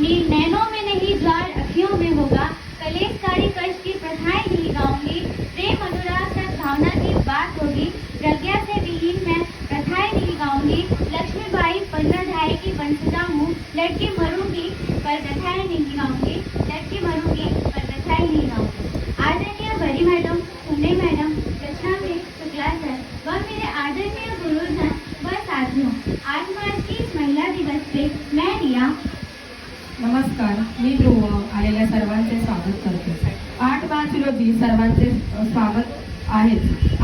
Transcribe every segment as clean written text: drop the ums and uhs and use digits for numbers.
गाऊंगी, नैनों में नहीं ज्वार अखियों में होगा, कलेशकारी कष्ट की प्रथाएं नहीं गाऊंगी, प्रेम अनुराग सद्भावना की बात होगी, प्रज्ञा से विहीन मैं प्रथाएं नहीं गाऊंगी, लक्ष्मीबाई 15 की वंशजा हूँ, लड़की मरूंगी पर प्रथाएं नहीं गाऊंगी, लड़की मरूंगी पर प्रथाएं नहीं गाऊंगी। आदरणीय बड़ी मैडम, पुणे मैडम, रचना शुक्ला सर व मेरे आदरणीय गुरुजन व साथियों, 8 मार्च की इस महिला दिवस पे मैं रिया नमस्कार, मी ध्रुव आलेल्या सर्वांचे स्वागत करते। 8 मार्च रोजी सर्वांचे स्वागत आहे।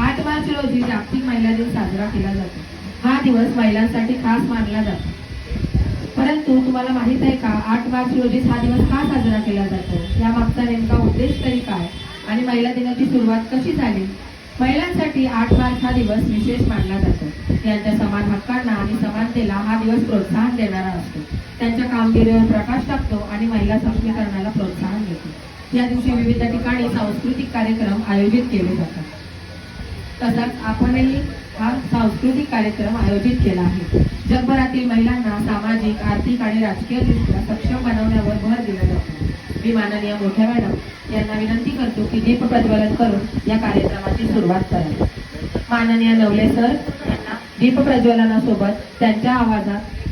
8 मार्च रोजी जागतिक महिला दिन साजरा केला जातो। हा दिवस महिलांसाठी खास मानला जातो। परंतु तुम्हाला माहित आहे का 8 मार्च रोजी हा दिवस का साजरा केला जातो? या मागचा नेमका उद्देश तरी काय आणि महिला दिनाची सुरुवात कशी झाली? महिलांसाठी 8 मार्च हा दिवस विशेष मानला जातो। त्यांच्या समान हक्कांना आणि समानतेला हा दिवस प्रोत्साहन देणारा असतो। त्यांच्या कामगिरीवर प्रकाश टाकतो आणि महिला सक्षमीकरणाला प्रोत्साहन देतो। या दिवशी विविध ठिकाणी सांस्कृतिक कार्यक्रम आयोजित केले जातात। तसंच आपणही हा सांस्कृतिक कार्यक्रम आयोजित केला आहे। जगभरातील महिलांना सामाजिक, आर्थिक आणि राजकीयदृष्ट्या सक्षम बनवण्यावर भर दिला जातो। मी माननीय मोठ्या मॅडम यांना विनंती करतो की दीप प्रज्वलन करून या कार्यक्रमाची सुरुवात करावी। माननीय नवले सर यांना दीप प्रज्वलनासोबत त्यांच्या आवाजात